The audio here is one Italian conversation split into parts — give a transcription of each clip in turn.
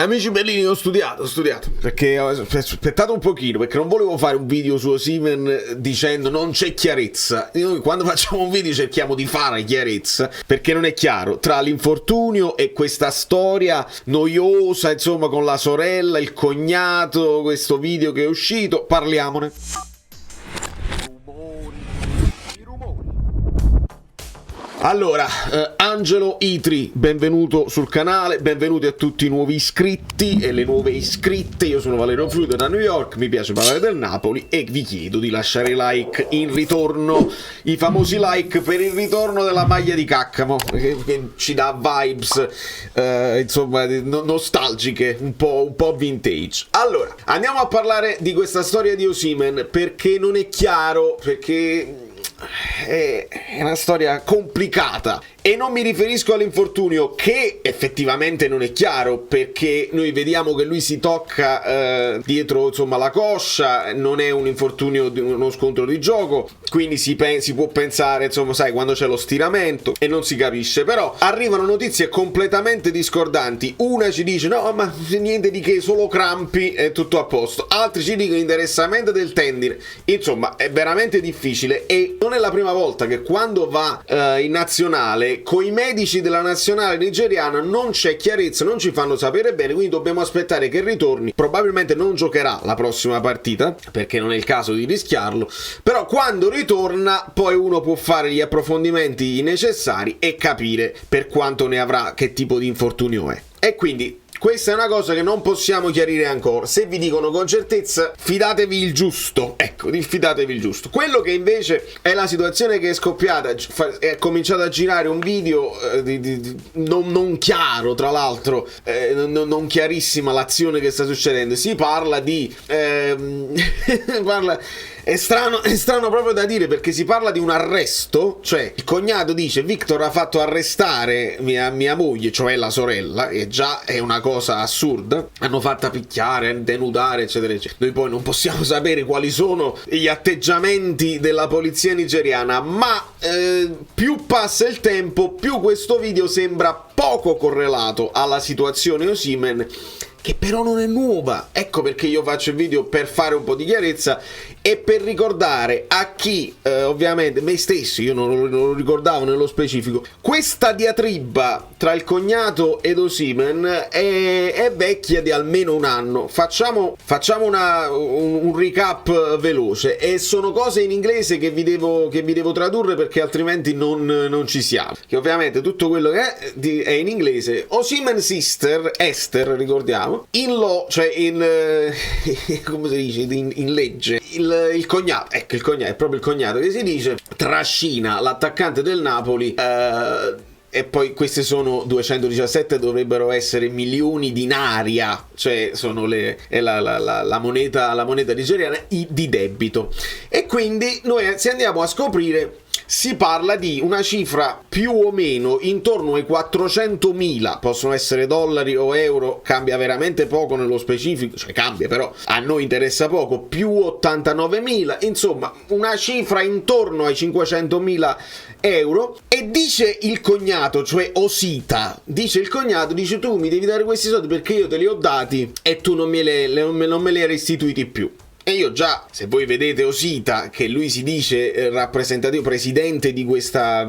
Amici bellini, ho studiato, perché ho aspettato un pochino, perché non volevo fare un video su Osimhen dicendo non c'è chiarezza. Noi quando facciamo un video cerchiamo di fare chiarezza, perché non è chiaro tra l'infortunio e questa storia noiosa, insomma, con la sorella, il cognato, questo video che è uscito. Parliamone. Allora, Angelo Itri, benvenuto sul canale, benvenuti a tutti i nuovi iscritti e le nuove iscritte. Io sono Valerio Fluido da New York, mi piace parlare del Napoli e vi chiedo di lasciare like in ritorno, i famosi like per il ritorno della maglia di Caccamo, che ci dà vibes, insomma, nostalgiche, un po' vintage. Allora, andiamo a parlare di questa storia di Osimhen, perché non è chiaro, perché è una storia complicata e non mi riferisco all'infortunio, che effettivamente non è chiaro, perché noi vediamo che lui si tocca dietro, insomma, la coscia, non è un infortunio di uno scontro di gioco, quindi si può pensare, insomma, sai, quando c'è lo stiramento e non si capisce. Però arrivano notizie completamente discordanti. Una ci dice no, ma niente di che, solo crampi, è tutto a posto. Altri ci dicono interessamento del tendine. Insomma, è veramente difficile e non è la prima volta che quando va in nazionale con i medici della nazionale nigeriana non c'è chiarezza, non ci fanno sapere bene, quindi dobbiamo aspettare che ritorni. Probabilmente non giocherà la prossima partita, perché non è il caso di rischiarlo, però quando ritorna poi uno può fare gli approfondimenti necessari e capire per quanto ne avrà, che tipo di infortunio è. E quindi questa è una cosa che non possiamo chiarire ancora. Se vi dicono con certezza, fidatevi il giusto. Ecco, fidatevi il giusto. Quello che invece è la situazione che è scoppiata, è cominciato a girare un video non chiaro, tra l'altro, non chiarissima l'azione che sta succedendo. Si parla di... È strano proprio da dire, perché si parla di un arresto, cioè il cognato dice Victor ha fatto arrestare mia moglie, cioè la sorella, e già è una cosa assurda, hanno fatta picchiare, denudare, eccetera eccetera. Noi poi non possiamo sapere quali sono gli atteggiamenti della polizia nigeriana, ma più passa il tempo più questo video sembra poco correlato alla situazione Osimhen, che però non è nuova. Ecco perché io faccio il video, per fare un po' di chiarezza e per ricordare a chi, ovviamente me stesso, io non lo ricordavo nello specifico, questa diatriba tra il cognato ed Osimhen è vecchia di almeno un anno. Facciamo un recap veloce, e sono cose in inglese che vi devo tradurre, perché altrimenti non ci siamo, che ovviamente tutto quello che è in inglese. Osimhen sister, Esther, ricordiamo, in law, cioè come si dice, in legge, il cognato, ecco, il cognato, è proprio il cognato che si dice, trascina l'attaccante del Napoli, e poi queste sono 217, dovrebbero essere milioni di naira, cioè sono la moneta nigeriana di debito. E quindi noi, se andiamo a scoprire, si parla di una cifra più o meno intorno ai 400.000, possono essere dollari o euro, cambia veramente poco nello specifico, cioè cambia, però a noi interessa poco, più 89.000, insomma una cifra intorno ai 500.000 euro. E dice il cognato, cioè Osita, dice tu mi devi dare questi soldi perché io te li ho dati e tu non me li hai restituiti più. E io già, se voi vedete Osita, che lui si dice rappresentativo, presidente di questa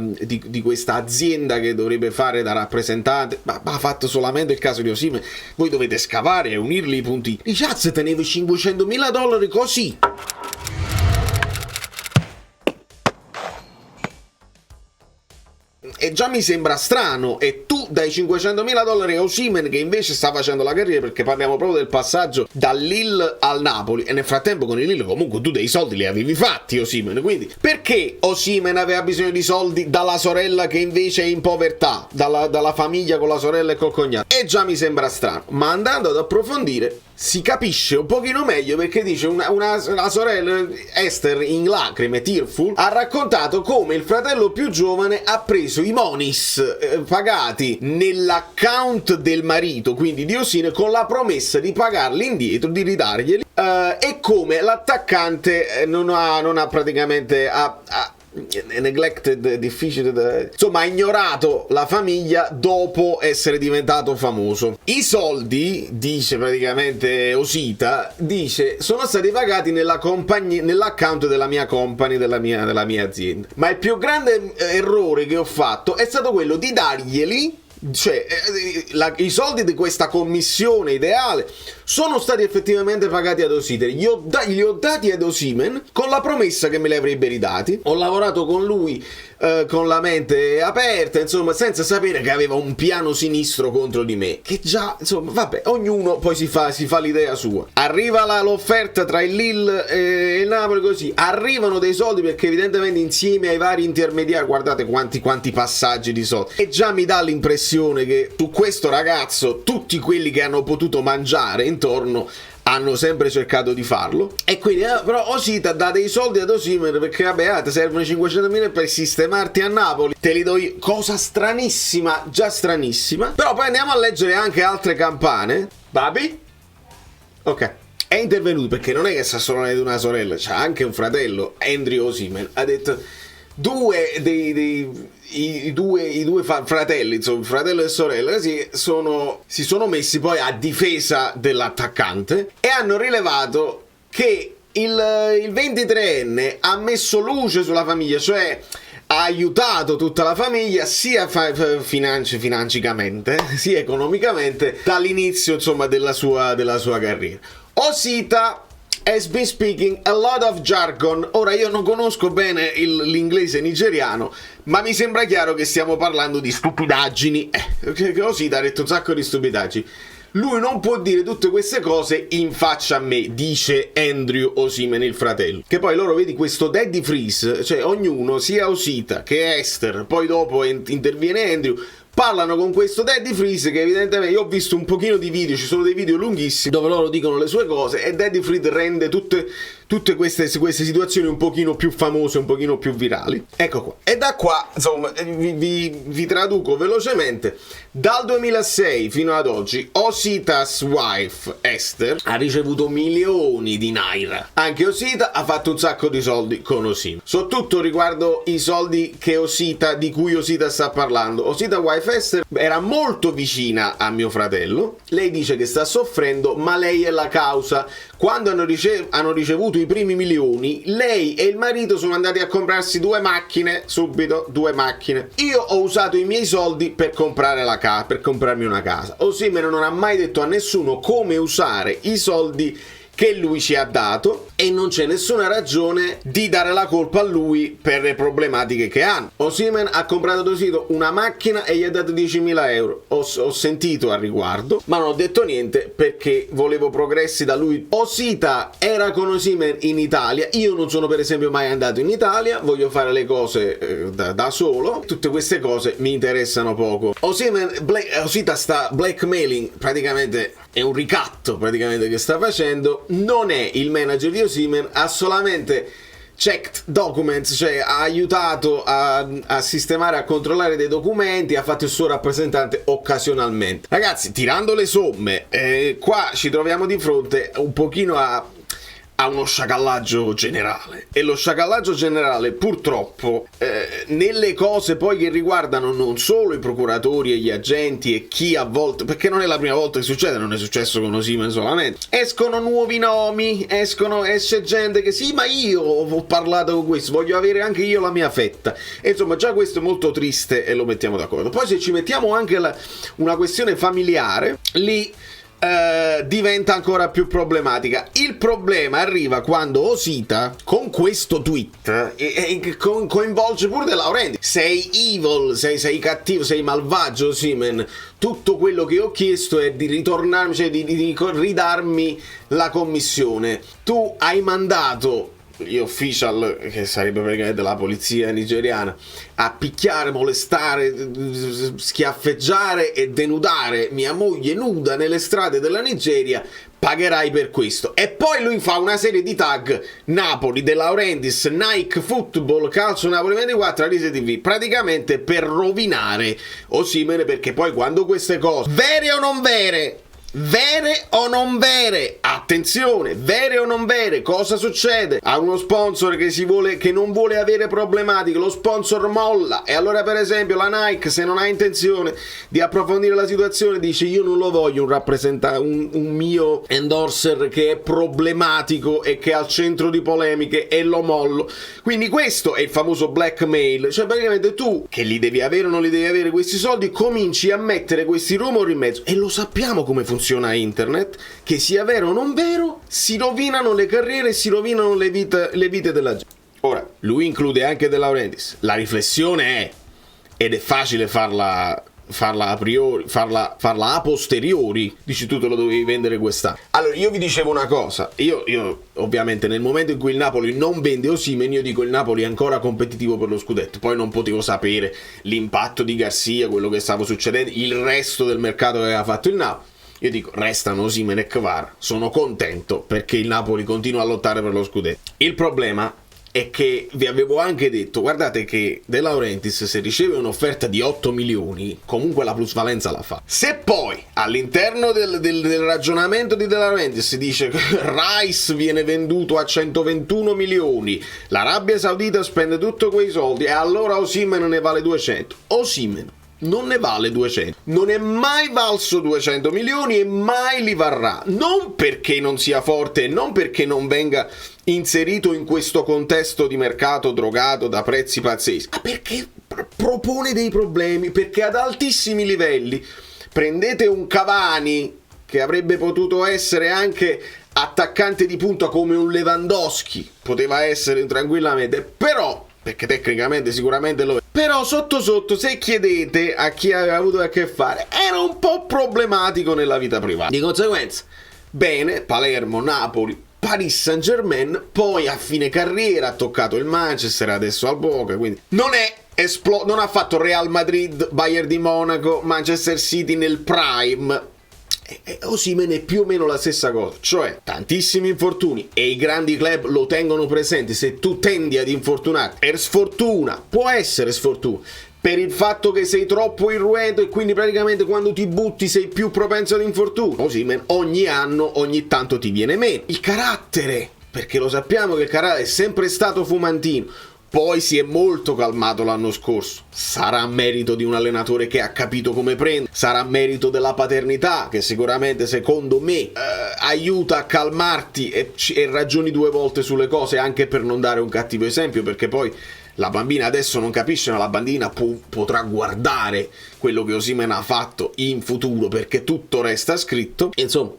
azienda che dovrebbe fare da rappresentante, ma ha fatto solamente il caso di Osimhen, voi dovete scavare e unirli i punti. Dice, se tenevo 500.000 dollari così. E già mi sembra strano, e tu dai 500.000 dollari a Osimhen, che invece sta facendo la carriera, perché parliamo proprio del passaggio dall'Lille al Napoli, e nel frattempo con il Lille comunque tu dei soldi li avevi fatti, Osimhen. Quindi perché Osimhen aveva bisogno di soldi dalla sorella che invece è in povertà, dalla famiglia con la sorella e col cognato? E già mi sembra strano, ma andando ad approfondire si capisce un pochino meglio, perché dice una sorella, Esther, in lacrime, tearful, ha raccontato come il fratello più giovane ha preso i monies pagati nell'account del marito, quindi di Osimhen, con la promessa di pagarli indietro, di ridarglieli, e come l'attaccante non ha praticamente neglected, difficile insomma ha ignorato la famiglia dopo essere diventato famoso. I soldi, dice praticamente Osita, dice sono stati pagati nell'account della mia company, della mia azienda, ma il più grande errore che ho fatto è stato quello di darglieli, cioè i soldi di questa commissione ideale sono stati effettivamente pagati ad Osita. Li ho dati ad Osimhen con la promessa che me li avrebbe ridati. Ho lavorato con lui con la mente aperta, insomma, senza sapere che aveva un piano sinistro contro di me, che già, insomma, vabbè, ognuno poi si fa l'idea sua. Arriva l'offerta tra il Lille e il Napoli, così arrivano dei soldi, perché evidentemente insieme ai vari intermediari, guardate quanti passaggi di soldi, e già mi dà l'impressione che su questo ragazzo tutti quelli che hanno potuto mangiare intorno hanno sempre cercato di farlo. E quindi però Osita dà dei soldi ad Osimhen perché vabbè, ti servono 500.000 per sistemarti a Napoli, te li do io. Cosa stranissima, già stranissima. Però poi andiamo a leggere anche altre campane. Babi? Ok, è intervenuto, perché non è che sta solo di una sorella, c'ha anche un fratello, Andrew Osimhen. Ha detto i due fratelli, insomma, fratello e sorella, si sono messi poi a difesa dell'attaccante e hanno rilevato che il 23enne ha messo luce sulla famiglia, cioè ha aiutato tutta la famiglia sia finanziariamente sia economicamente dall'inizio, insomma, della sua carriera. Osita has been speaking a lot of jargon. Ora, io non conosco bene l'inglese nigeriano, ma mi sembra chiaro che stiamo parlando di stupidaggini. Osita ha detto un sacco di stupidaggini. Lui non può dire tutte queste cose in faccia a me, dice Andrew Osimhen, il fratello. Che poi loro, vedi, questo Daddy Freeze, cioè ognuno, sia Osita che Esther, poi dopo interviene Andrew, parlano con questo Daddy Freeze che evidentemente, io ho visto un pochino di video, ci sono dei video lunghissimi dove loro dicono le sue cose e Daddy Freeze rende tutte queste situazioni un pochino più famose, un pochino più virali. Ecco qua. E da qua, insomma, vi traduco velocemente. Dal 2006 fino ad oggi Osita's wife Esther ha ricevuto milioni di naira. Anche Osita ha fatto un sacco di soldi con Osimhen. Soprattutto riguardo i soldi di cui Osita sta parlando. Osita wife Esther era molto vicina a mio fratello. Lei dice che sta soffrendo, ma lei è la causa. Quando hanno ricevuto i primi milioni, lei e il marito sono andati a comprarsi 2 macchine, subito 2 macchine. Io ho usato i miei soldi per comprare per comprarmi una casa. Osimhen non ha mai detto a nessuno come usare i soldi che lui ci ha dato e non c'è nessuna ragione di dare la colpa a lui per le problematiche che hanno. Osimhen ha comprato ad Osita una macchina e gli ha dato 10.000 euro. Ho sentito al riguardo, ma non ho detto niente perché volevo progressi da lui. Osita era con Osimhen in Italia, io non sono per esempio mai andato in Italia, voglio fare le cose da solo, tutte queste cose mi interessano poco. Osita sta blackmailing, praticamente è un ricatto praticamente che sta facendo. Non è il manager di Osimhen, ha solamente checked documents, cioè ha aiutato a sistemare, a controllare dei documenti, ha fatto il suo rappresentante occasionalmente. Ragazzi, tirando le somme, qua ci troviamo di fronte un pochino a uno sciacallaggio generale, e lo sciacallaggio generale purtroppo nelle cose poi che riguardano non solo i procuratori e gli agenti e chi a volte, perché non è la prima volta che succede, non è successo con Osimhen solamente, escono nuovi nomi, esce gente che sì, ma io ho parlato con questo, voglio avere anche io la mia fetta, e insomma già questo è molto triste e lo mettiamo d'accordo. Poi se ci mettiamo anche una questione familiare, lì diventa ancora più problematica. Il problema arriva quando Osita con questo tweet coinvolge pure De Laurentiis. Sei evil, sei cattivo, sei malvagio Osimhen, tutto quello che ho chiesto è di ritornarmi, cioè di ridarmi la commissione. Tu hai mandato gli official, che sarebbe praticamente la polizia nigeriana, a picchiare, molestare, schiaffeggiare e denudare mia moglie nuda nelle strade della Nigeria, pagherai per questo. E poi lui fa una serie di tag: Napoli, De Laurentiis, Nike Football, Calcio Napoli 24, Arise TV, praticamente per rovinare Osimhen, perché poi quando queste cose, vere o non vere, Vere o non vere? Attenzione, vere o non vere? Cosa succede? Ha uno sponsor che non vuole avere problematiche, lo sponsor molla, e allora per esempio la Nike, se non ha intenzione di approfondire la situazione, dice io non lo voglio un mio endorser che è problematico e che è al centro di polemiche, e lo mollo. Quindi questo è il famoso blackmail, cioè praticamente tu, che li devi avere o non li devi avere questi soldi, cominci a mettere questi rumori in mezzo, e lo sappiamo come funziona internet, che sia vero o non vero, si rovinano le carriere, si rovinano le vite della gente. Ora, lui include anche De Laurentiis. La riflessione è, ed è facile farla a priori, farla a posteriori, dici tu te lo dovevi vendere quest'anno. Allora io vi dicevo una cosa, io ovviamente nel momento in cui il Napoli non vende Osimhen, io dico il Napoli è ancora competitivo per lo scudetto. Poi non potevo sapere l'impatto di Garcia, quello che stava succedendo, il resto del mercato che aveva fatto il Napoli. Io dico, restano Osimhen e Kvara. Sono contento perché il Napoli continua a lottare per lo scudetto. Il problema è che vi avevo anche detto, guardate che De Laurentiis, se riceve un'offerta di 8 milioni, comunque la plusvalenza la fa. Se poi all'interno del ragionamento di De Laurentiis si dice che Rice viene venduto a 121 milioni, l'Arabia Saudita spende tutti quei soldi e allora Osimhen ne vale 200. Osimhen non ne vale 200, non è mai valso 200 milioni e mai li varrà, non perché non sia forte e non perché non venga inserito in questo contesto di mercato drogato da prezzi pazzeschi, ma perché propone dei problemi, perché ad altissimi livelli prendete un Cavani che avrebbe potuto essere anche attaccante di punta come un Lewandowski, poteva essere tranquillamente, però perché tecnicamente sicuramente lo è. Però sotto sotto, se chiedete a chi aveva avuto a che fare, era un po' problematico nella vita privata. Di conseguenza, bene, Palermo, Napoli, Paris Saint-Germain, poi a fine carriera ha toccato il Manchester, adesso al Boca, quindi non ha fatto Real Madrid, Bayern di Monaco, Manchester City nel prime. Osimhen è più o meno la stessa cosa, cioè tantissimi infortuni e i grandi club lo tengono presente. Se tu tendi ad infortunarti per sfortuna, può essere sfortuna, per il fatto che sei troppo irruento e quindi praticamente quando ti butti sei più propenso ad infortuni. Osimhen ogni anno, ogni tanto ti viene meno. Il carattere, perché lo sappiamo che il carattere è sempre stato fumantino. Poi si è molto calmato l'anno scorso. Sarà merito di un allenatore che ha capito come prendere, sarà merito della paternità che sicuramente secondo me aiuta a calmarti e ragioni due volte sulle cose, anche per non dare un cattivo esempio, perché poi la bambina adesso non capisce, ma la bambina potrà guardare quello che Osimhen ha fatto in futuro, perché tutto resta scritto. Insomma,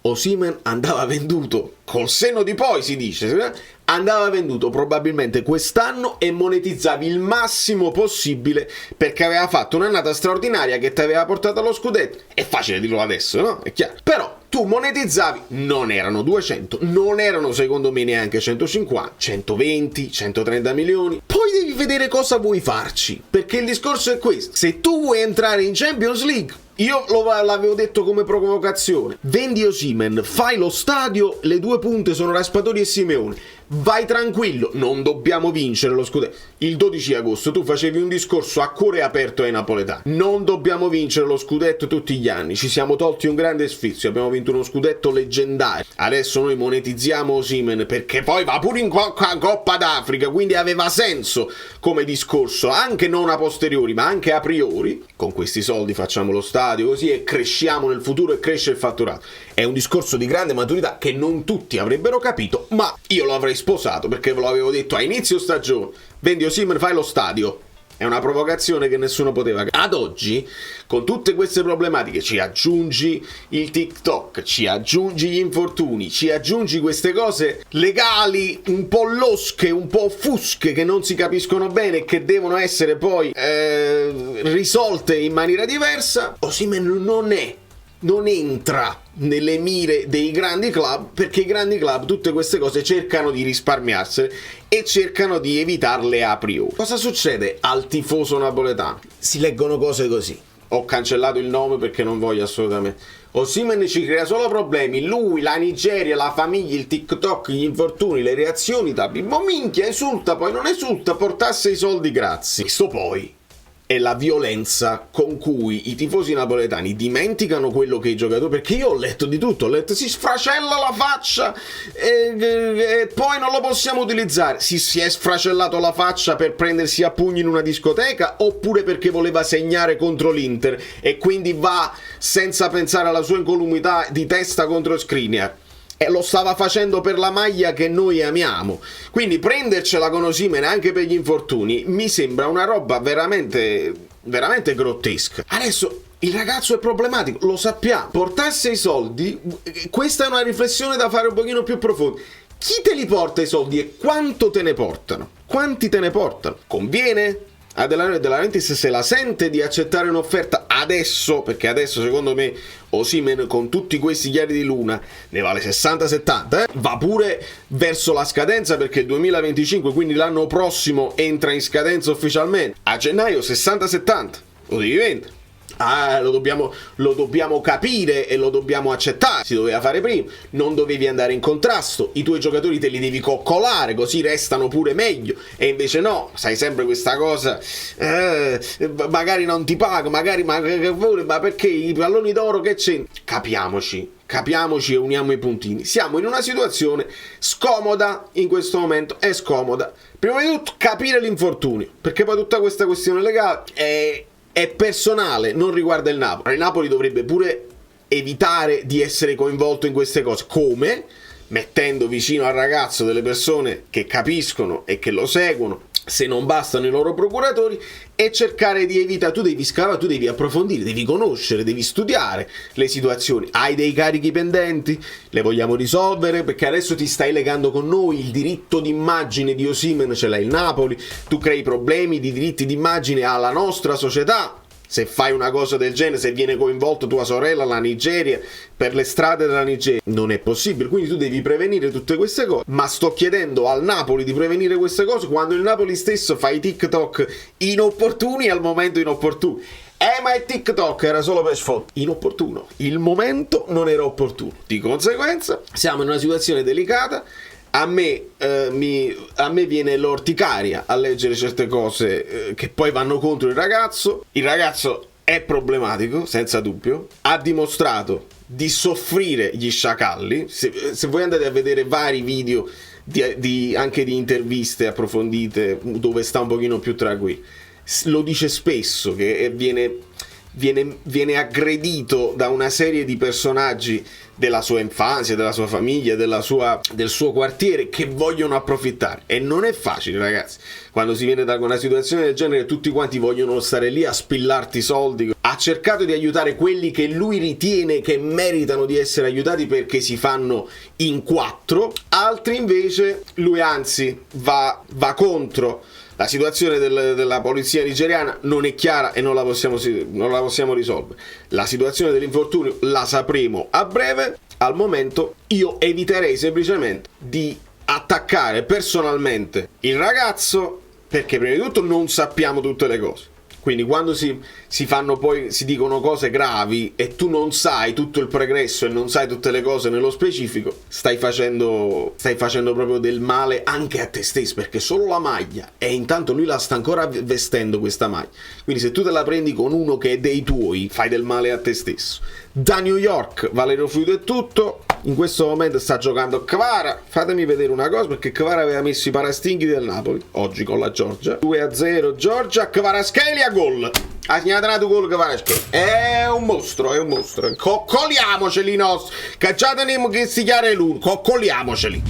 Osimhen andava venduto, col senno di poi si dice, andava venduto probabilmente quest'anno e monetizzavi il massimo possibile perché aveva fatto un'annata straordinaria che ti aveva portato allo scudetto. È facile dirlo adesso, no? È chiaro. Però tu monetizzavi, non erano 200, non erano secondo me neanche 150, 120, 130 milioni. Poi devi vedere cosa vuoi farci, perché il discorso è questo. Se tu vuoi entrare in Champions League, io l'avevo detto come provocazione, vendi Osimhen, fai lo stadio, le due punte sono Raspadori e Simeone, vai tranquillo, non dobbiamo vincere lo scudetto. Il 12 agosto tu facevi un discorso a cuore aperto ai napoletani, non dobbiamo vincere lo scudetto tutti gli anni, ci siamo tolti un grande sfizio, abbiamo vinto uno scudetto leggendario, adesso noi monetizziamo Osimhen perché poi va pure in Coppa d'Africa, quindi aveva senso come discorso, anche non a posteriori ma anche a priori. Con questi soldi facciamo lo stadio così e cresciamo nel futuro e cresce il fatturato. È un discorso di grande maturità che non tutti avrebbero capito, ma io lo avrei sposato perché ve lo avevo detto a inizio stagione. Vendi Osimhen, fai lo stadio. È una provocazione che nessuno poteva capire. Ad oggi, con tutte queste problematiche, ci aggiungi il TikTok, ci aggiungi gli infortuni, ci aggiungi queste cose legali un po' losche, un po' offusche, che non si capiscono bene e che devono essere poi risolte in maniera diversa. Osimhen non entra nelle mire dei grandi club, perché i grandi club tutte queste cose cercano di risparmiarsene e cercano di evitarle a priori. Cosa succede al tifoso napoletano? Si leggono cose così. Ho cancellato il nome perché non voglio assolutamente. Osimhen ci crea solo problemi, lui, la Nigeria, la famiglia, il TikTok, gli infortuni, le reazioni da bimbo, minchia, esulta, poi non esulta, portasse i soldi, grazie. Questo poi è la violenza con cui i tifosi napoletani dimenticano quello che i giocatori, perché io ho letto di tutto, ho letto si sfracella la faccia e poi non lo possiamo utilizzare. Si è sfracellato la faccia per prendersi a pugni in una discoteca, oppure perché voleva segnare contro l'Inter e quindi va senza pensare alla sua incolumità di testa contro Skriniar? E lo stava facendo per la maglia che noi amiamo. Quindi prendercela con Osimhen anche per gli infortuni mi sembra una roba veramente veramente grottesca. Adesso il ragazzo è problematico, lo sappiamo. Portarsi i soldi, questa è una riflessione da fare un pochino più profonda. Chi te li porta i soldi e quanto te ne portano? Quanti te ne portano? Conviene? A De Laurentiis se la sente di accettare un'offerta adesso, perché adesso secondo me Osimhen con tutti questi chiari di luna ne vale 60-70, va pure verso la scadenza, perché il 2025, quindi l'anno prossimo, entra in scadenza ufficialmente a gennaio. 60-70 lo devi vendere. Lo dobbiamo capire e lo dobbiamo accettare. Si doveva fare prima, non dovevi andare in contrasto, i tuoi giocatori te li devi coccolare così restano pure meglio, e invece no, sai sempre questa cosa, magari non ti pago, ma perché i palloni d'oro che c'è? Capiamoci e uniamo i puntini. Siamo in una situazione scomoda in questo momento, è scomoda. Prima di tutto capire l'infortunio, perché poi tutta questa questione legale è personale, non riguarda il Napoli. Il Napoli dovrebbe pure evitare di essere coinvolto in queste cose. Come? Mettendo vicino al ragazzo delle persone che capiscono e che lo seguono, se non bastano i loro procuratori, e cercare di evitare. Tu devi scavare, tu devi approfondire, devi conoscere, devi studiare le situazioni. Hai dei carichi pendenti? Le vogliamo risolvere? Perché adesso ti stai legando con noi, il diritto d'immagine di Osimhen ce l'ha il Napoli, tu crei problemi di diritti d'immagine alla nostra società. Se fai una cosa del genere, se viene coinvolto tua sorella, la Nigeria, per le strade della Nigeria, non è possibile. Quindi tu devi prevenire tutte queste cose. Ma sto chiedendo al Napoli di prevenire queste cose quando il Napoli stesso fa i TikTok inopportuni al momento inopportuno. Ma il TikTok era solo per sfoto. Inopportuno. Il momento non era opportuno. Di conseguenza siamo in una situazione delicata. A me viene l'orticaria a leggere certe cose che poi vanno contro il ragazzo. Il ragazzo è problematico, senza dubbio. Ha dimostrato di soffrire gli sciacalli. Se voi andate a vedere vari video anche di interviste approfondite dove sta un pochino più tranquillo, lo dice spesso che viene aggredito da una serie di personaggi della sua infanzia, della sua famiglia, del suo quartiere, che vogliono approfittare. E non è facile, ragazzi, quando si viene da una situazione del genere, tutti quanti vogliono stare lì a spillarti soldi. Ha cercato di aiutare quelli che lui ritiene che meritano di essere aiutati, perché si fanno in quattro. Altri invece lui anzi va contro. La situazione della polizia nigeriana non è chiara e non la possiamo risolvere. La situazione dell'infortunio la sapremo a breve. Al momento io eviterei semplicemente di attaccare personalmente il ragazzo, perché prima di tutto non sappiamo tutte le cose. Quindi quando si dicono cose gravi e tu non sai tutto il pregresso e non sai tutte le cose nello specifico, stai facendo proprio del male anche a te stesso, perché solo la maglia, e intanto lui la sta ancora vestendo questa maglia. Quindi se tu te la prendi con uno che è dei tuoi, fai del male a te stesso. Da New York, Valerio Fluido è tutto. In questo momento sta giocando Kvara. Fatemi vedere una cosa, perché Kvara aveva messo i parastinghi del Napoli oggi con la Georgia. 2-0 Georgia. Kvaratskhelia gol. Ha segnato gol Kvaratskhelia. È un mostro. Coccoliamoceli i nostri. Cacciatene che si chiare l'uno. Coccoliamoceli.